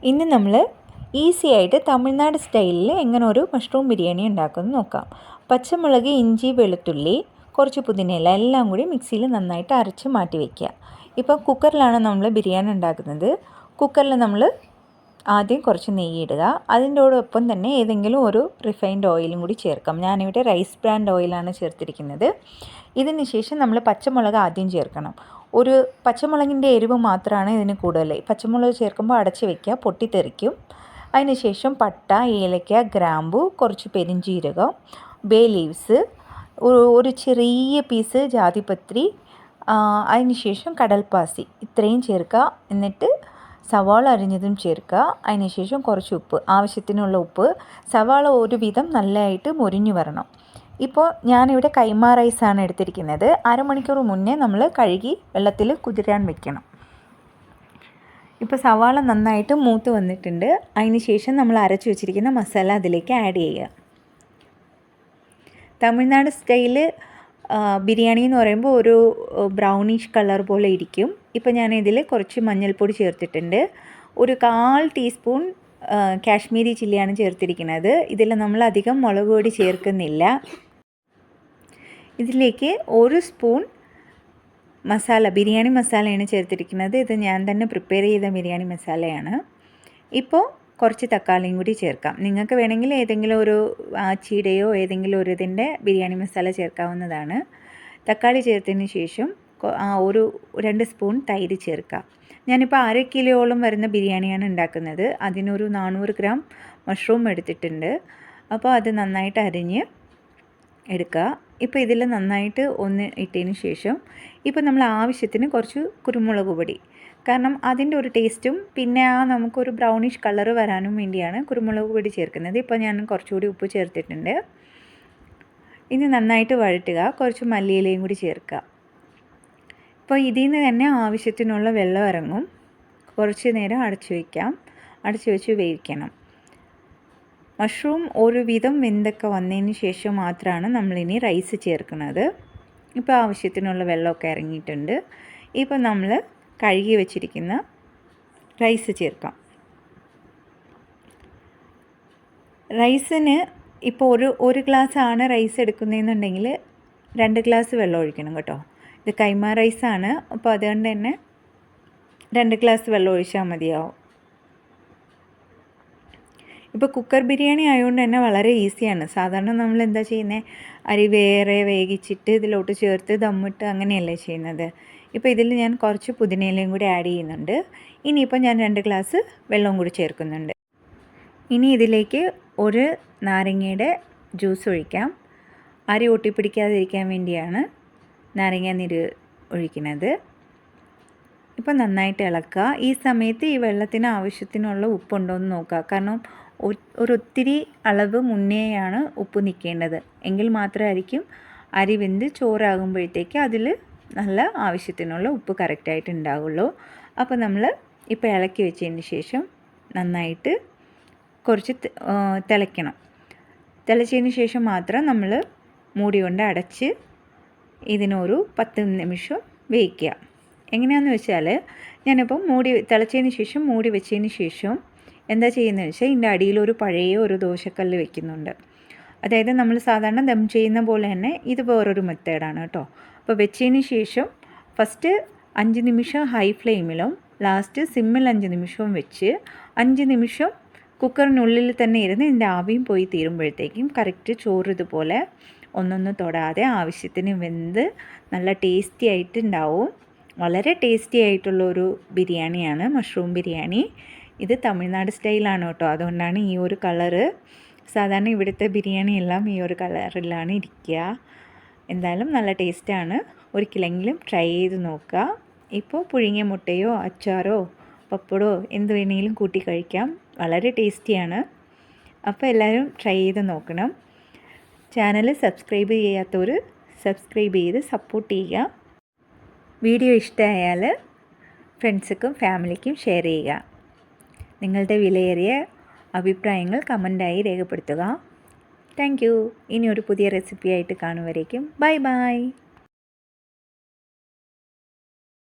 ഇന്ന് നമ്മൾ ഈസി ആയിട്ട് തമിഴ്നാട് സ്റ്റൈലിൽ എങ്ങനെ ഒരു മഷ്റൂം ബിരിയാണി ഉണ്ടാക്കുമെന്ന് നോക്കാം. പച്ചമുളക്, ഇഞ്ചി, വെളുത്തുള്ളി, കുറച്ച് പുതിനയില എല്ലാം കൂടി മിക്സിയിൽ നന്നായിട്ട് അരച്ച് മാറ്റി വയ്ക്കുക. ഇപ്പോൾ കുക്കറിലാണ് നമ്മൾ ബിരിയാണി ഉണ്ടാക്കുന്നത്. കുക്കറിൽ നമ്മൾ ആദ്യം കുറച്ച് നെയ്യ് ഇടുക. അതിൻ്റോടൊപ്പം തന്നെ ഏതെങ്കിലും ഒരു റിഫൈൻഡ് ഓയിലും കൂടി ചേർക്കാം. ഞാനിവിടെ റൈസ് ബ്രാൻഡ് ഓയിലാണ് ചേർത്തിരിക്കുന്നത്. ഇതിന് ശേഷം നമ്മൾ പച്ചമുളക് ആദ്യം ചേർക്കണം. ഒരു പച്ചമുളകിൻ്റെ എരിവ് മാത്രമാണ് ഇതിന് കൂടുതൽ. പച്ചമുളക് ചേർക്കുമ്പോൾ അടച്ച് വയ്ക്കുക, പൊട്ടിത്തെറിക്കും. അതിന് ശേഷം പട്ട, ഏലക്ക, ഗ്രാമ്പു, കുറച്ച് പെരിഞ്ജീരകം, ബേ ലീവ്സ്, ഒരു ചെറിയ പീസ് ജാതിപത്രി, അതിന് ശേഷം കടൽപ്പാസി, ഇത്രയും ചേർക്കുക. എന്നിട്ട് സവാള അരിഞ്ഞതും ചേർക്കുക. അതിന് ശേഷം കുറച്ച് ഉപ്പ്, ആവശ്യത്തിനുള്ള ഉപ്പ്. സവാള ഒരുവിധം നല്ലതായിട്ട് മൊരിഞ്ഞു വരണം. ഇപ്പോൾ ഞാനിവിടെ കൈമ റൈസാണ് എടുത്തിരിക്കുന്നത്. അരമണിക്കൂർ മുന്നേ നമ്മൾ കഴുകി വെള്ളത്തിൽ കുതിരാൻ വെക്കണം. ഇപ്പോൾ സവാള നന്നായിട്ട് മൂത്ത് വന്നിട്ടുണ്ട്. അതിന് ശേഷം നമ്മൾ അരച്ച് വെച്ചിരിക്കുന്ന മസാല അതിലേക്ക് ആഡ് ചെയ്യുക. തമിഴ്നാട് സ്റ്റൈല് ബിരിയാണി എന്ന് പറയുമ്പോൾ ഒരു ബ്രൗണിഷ് കളർ പോലെ ഇരിക്കും. ഇപ്പോൾ ഞാനിതിൽ കുറച്ച് മഞ്ഞൾപ്പൊടി ചേർത്തിട്ടുണ്ട്. ഒരു 1/4 ടീസ്പൂൺ കാശ്മീരി ചില്ലിയാണ് ചേർത്തിരിക്കുന്നത്. ഇതിൽ നമ്മൾ അധികം മുളക് പൊടി ചേർക്കുന്നില്ല. ഇതിലേക്ക് 1 സ്പൂൺ ബിരിയാണി മസാലയാണ് ചേർത്തിരിക്കുന്നത്. ഇത് ഞാൻ തന്നെ പ്രിപ്പയർ ചെയ്ത ബിരിയാണി മസാലയാണ്. ഇപ്പോൾ കുറച്ച് തക്കാളിയും കൂടി ചേർക്കാം. നിങ്ങൾക്ക് വേണമെങ്കിൽ ഏതെങ്കിലും ഒരു ആച്ചിയുടെയോ ഏതെങ്കിലും ഒരു ഇതിൻ്റെ ബിരിയാണി മസാല ചേർക്കാവുന്നതാണ്. തക്കാളി ചേർത്തതിന് ശേഷം ഒരു 2 സ്പൂൺ തൈര് ചേർക്കാം. ഞാനിപ്പോൾ 1/2 കിലോയോളം വരുന്ന ബിരിയാണിയാണ് ഉണ്ടാക്കുന്നത്. അതിനൊരു 400 ഗ്രാം മഷ്റൂം എടുത്തിട്ടുണ്ട്. അപ്പോൾ അത് നന്നായിട്ട് അരിഞ്ഞ് എടുക്കുക. ഇപ്പോൾ ഇതിൽ നന്നായിട്ട് ഒന്ന് ഇട്ടതിന് ശേഷം ഇപ്പോൾ നമ്മൾ ആവശ്യത്തിന് കുറച്ച് കുരുമുളക് പൊടി, കാരണം അതിൻ്റെ ഒരു ടേസ്റ്റും പിന്നെ നമുക്കൊരു ബ്രൗണിഷ് കളർ വരാനും വേണ്ടിയാണ് കുരുമുളക് പൊടി ചേർക്കുന്നത്. ഇപ്പോൾ ഞാൻ കുറച്ചുകൂടി ഉപ്പ് ചേർത്തിട്ടുണ്ട്. ഇനി നന്നായിട്ട് വഴറ്റുക. കുറച്ച് മല്ലിയിലയും കൂടി ചേർക്കുക. ഇപ്പോൾ ഇതിൽ നിന്ന് തന്നെ ആവശ്യത്തിനുള്ള വെള്ളം ഇറങ്ങും. കുറച്ച് നേരം അടച്ചു വയ്ക്കാം. അടച്ചു വെച്ച് വേവിക്കണം. മഷ്റൂം ഒരുവിധം വെന്തൊക്കെ വന്നതിന് ശേഷം മാത്രമാണ് നമ്മളിനി റൈസ് ചേർക്കുന്നത്. ഇപ്പോൾ ആവശ്യത്തിനുള്ള വെള്ളമൊക്കെ ഇറങ്ങിയിട്ടുണ്ട്. ഇപ്പോൾ നമ്മൾ കഴുകി വെച്ചിരിക്കുന്ന റൈസ് ചേർക്കാം. റൈസിന് ഇപ്പോൾ ഒരു ഗ്ലാസ്സാണ് റൈസ് എടുക്കുന്നതെന്നുണ്ടെങ്കിൽ 2 ഗ്ലാസ് വെള്ളം ഒഴിക്കണം കേട്ടോ. ഇത് കൈമ റൈസാണ്. അപ്പോൾ അതുകൊണ്ട് തന്നെ 2 ഗ്ലാസ് വെള്ളം ഒഴിച്ചാൽ മതിയാവും. ഇപ്പോൾ കുക്കർ ബിരിയാണി ആയതുകൊണ്ട് തന്നെ വളരെ ഈസിയാണ്. സാധാരണ നമ്മൾ എന്താ ചെയ്യുന്നത്, അരി വേറെ വേവിച്ചിട്ട് ഇതിലോട്ട് ചേർത്ത് ദമ്മിട്ട് അങ്ങനെയല്ലേ ചെയ്യുന്നത്. ഇപ്പോൾ ഇതിൽ ഞാൻ കുറച്ച് പുതിനയിലയും കൂടി ആഡ് ചെയ്യുന്നുണ്ട്. ഇനിയിപ്പോൾ ഞാൻ 2 ഗ്ലാസ് വെള്ളവും കൂടി ചേർക്കുന്നുണ്ട്. ഇനി ഇതിലേക്ക് ഒരു നാരങ്ങയുടെ ജ്യൂസ് ഒഴിക്കാം. അരി ഒട്ടിപ്പിടിക്കാതിരിക്കാൻ വേണ്ടിയാണ് നാരങ്ങ നീര് ഒഴിക്കുന്നത്. ഇപ്പോൾ നന്നായിട്ട് ഇളക്കുക. ഈ സമയത്ത് ഈ വെള്ളത്തിന് ആവശ്യത്തിനുള്ള ഉപ്പുണ്ടോ എന്ന് നോക്കുക. കാരണം ഒത്തിരി അളവ് മുന്നേയാണ് ഉപ്പ് നിൽക്കേണ്ടത്. എങ്കിൽ മാത്രമായിരിക്കും അരി വെന്ത് ചോറാകുമ്പോഴത്തേക്ക് അതിൽ നല്ല ആവശ്യത്തിനുള്ള ഉപ്പ് കറക്റ്റായിട്ട് ഉണ്ടാവുള്ളൂ. അപ്പോൾ നമ്മൾ ഇപ്പോൾ ഇളക്കി വെച്ചതിന് ശേഷം നന്നായിട്ട് കുറച്ച് തിളയ്ക്കണം. തിളച്ചതിന് ശേഷം മാത്രം നമ്മൾ മൂടി കൊണ്ട് അടച്ച് ഇതിനൊരു 10 നിമിഷം വേവിക്കുക. എങ്ങനെയാണെന്ന് വെച്ചാൽ ഞാനിപ്പം തിളച്ചതിന് ശേഷം മൂടി വെച്ചതിന് ശേഷം എന്താ ചെയ്യുന്നത് വെച്ചാൽ ഇതിൻ്റെ അടിയിൽ ഒരു പഴയ ഒരു ദോശക്കല്ല് വെക്കുന്നുണ്ട്. അതായത് നമ്മൾ സാധാരണ ദം ചെയ്യുന്ന പോലെ തന്നെ ഇത് വേറൊരു മെത്തേഡാണ് കേട്ടോ. അപ്പോൾ വെച്ചതിന് ശേഷം ഫസ്റ്റ് 5 നിമിഷം ഹൈ ഫ്ലെയിമിലും ലാസ്റ്റ് സിമ്മിൽ 5 നിമിഷവും വെച്ച് 5 നിമിഷം കുക്കറിനുള്ളിൽ തന്നെ ഇരുന്ന് ഇതിൻ്റെ ആവിയും പോയി തീരുമ്പോഴത്തേക്കും കറക്റ്റ് ചോറ് ഇതുപോലെ ഒന്നൊന്ന് തൊടാതെ ആവശ്യത്തിന് വെന്ത് നല്ല ടേസ്റ്റി ആയിട്ടുണ്ടാവും. വളരെ ടേസ്റ്റി ആയിട്ടുള്ളൊരു ബിരിയാണിയാണ് മഷ്റൂം ബിരിയാണി. ഇത് തമിഴ്നാട് സ്റ്റൈലാണ് കേട്ടോ. അതുകൊണ്ടാണ് ഈ ഒരു കളറ്. സാധാരണ ഇവിടുത്തെ ബിരിയാണി എല്ലാം ഈ ഒരു കളറിലാണ് ഇരിക്കുക. എന്തായാലും നല്ല ടേസ്റ്റാണ്. ഒരിക്കലെങ്കിലും ട്രൈ ചെയ്ത് നോക്കുക. ഇപ്പോൾ പുഴുങ്ങിയ മുട്ടയോ അച്ചാറോ പപ്പടോ എന്ത് വേണമെങ്കിലും കൂട്ടി കഴിക്കാം. വളരെ ടേസ്റ്റിയാണ്. അപ്പോൾ എല്ലാവരും ട്രൈ ചെയ്ത് നോക്കണം. ചാനൽ സബ്സ്ക്രൈബ് ചെയ്യാത്തവർ സബ്സ്ക്രൈബ് ചെയ്ത് സപ്പോർട്ട് ചെയ്യുക. വീഡിയോ ഇഷ്ടമായാൽ ഫ്രണ്ട്സിനും ഫാമിലിക്കും ഷെയർ ചെയ്യുക. നിങ്ങളുടെ വിലയേറിയ അഭിപ്രായങ്ങൾ കമൻറ്റായി രേഖപ്പെടുത്തുക. Thank you. ഇനി ഒരു പുതിയ റെസിപ്പിയായിട്ട് കാണുവരേക്കും ബൈ ബൈ.